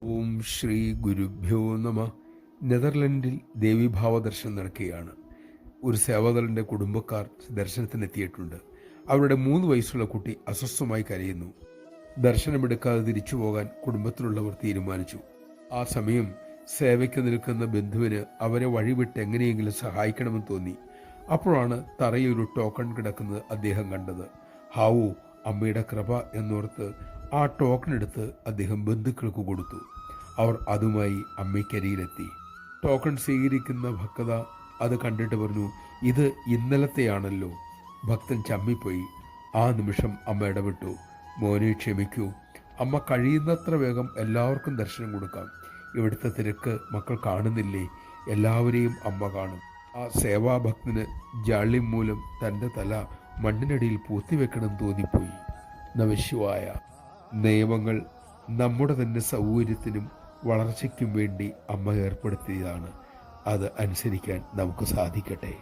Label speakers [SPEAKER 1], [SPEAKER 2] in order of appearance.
[SPEAKER 1] ഓം ശ്രീ ഗുരുഭ്യോ നമ. നെതർലൻഡിൽ ദേവീഭാവ ദർശനം നടക്കുകയാണ്. ഒരു സേവാദളിൻ്റെ കുടുംബക്കാർ ദർശനത്തിനെത്തിയിട്ടുണ്ട്. അവരുടെ 3 വയസ്സുള്ള കുട്ടി അസ്വസ്ഥമായി കരയുന്നു. ദർശനമെടുക്കാതെ തിരിച്ചു പോകാൻ കുടുംബത്തിലുള്ളവർ തീരുമാനിച്ചു. ആ സമയം സേവയ്ക്ക് നിൽക്കുന്ന ബന്ധുവിന് അവരെ വഴിവിട്ട് എങ്ങനെയെങ്കിലും സഹായിക്കണമെന്ന് തോന്നി. അപ്പോഴാണ് തറയിൽ ഒരു ടോക്കൺ കിടക്കുന്നത് അദ്ദേഹം കണ്ടത്. ഹാവു, അമ്മയുടെ കൃപ എന്നോർത്ത് ആ ടോക്കൺ എടുത്ത് അദ്ദേഹം ബന്ധുക്കൾക്ക് കൊടുത്തു. അവർ അതുമായി അമ്മയ്ക്കരിയിലെത്തി. ടോക്കൺ സ്വീകരിക്കുന്ന ഭക്തത അത് കണ്ടിട്ട് പറഞ്ഞു, ഇത് ഇന്നലത്തെയാണല്ലോ. ഭക്തൻ ചമ്മിപ്പോയി. ആ നിമിഷം അമ്മ ഇടപെട്ടു. മോനെ ക്ഷമിക്കൂ, അമ്മ കഴിയുന്നത്ര വേഗം എല്ലാവർക്കും ദർശനം കൊടുക്കാം. ഇവിടുത്തെ തിരക്ക് മക്കൾ കാണുന്നില്ലേ? എല്ലാവരെയും അമ്മ കാണും. ആ സേവാഭക്തന് ജാള്യം മൂലം തൻ്റെ തല മണ്ണിനടിയിൽ പൂത്തിവെക്കണം തോന്നിപ്പോയി. നമഃശിവായ. നിയമങ്ങൾ നമ്മുടെ തന്നെ സൗകര്യത്തിനും വളർച്ചയ്ക്കും വേണ്ടി അമ്മ ഏർപ്പെടുത്തിയതാണ്. അത് അനുസരിക്കാൻ നമുക്ക് സാധിക്കട്ടെ.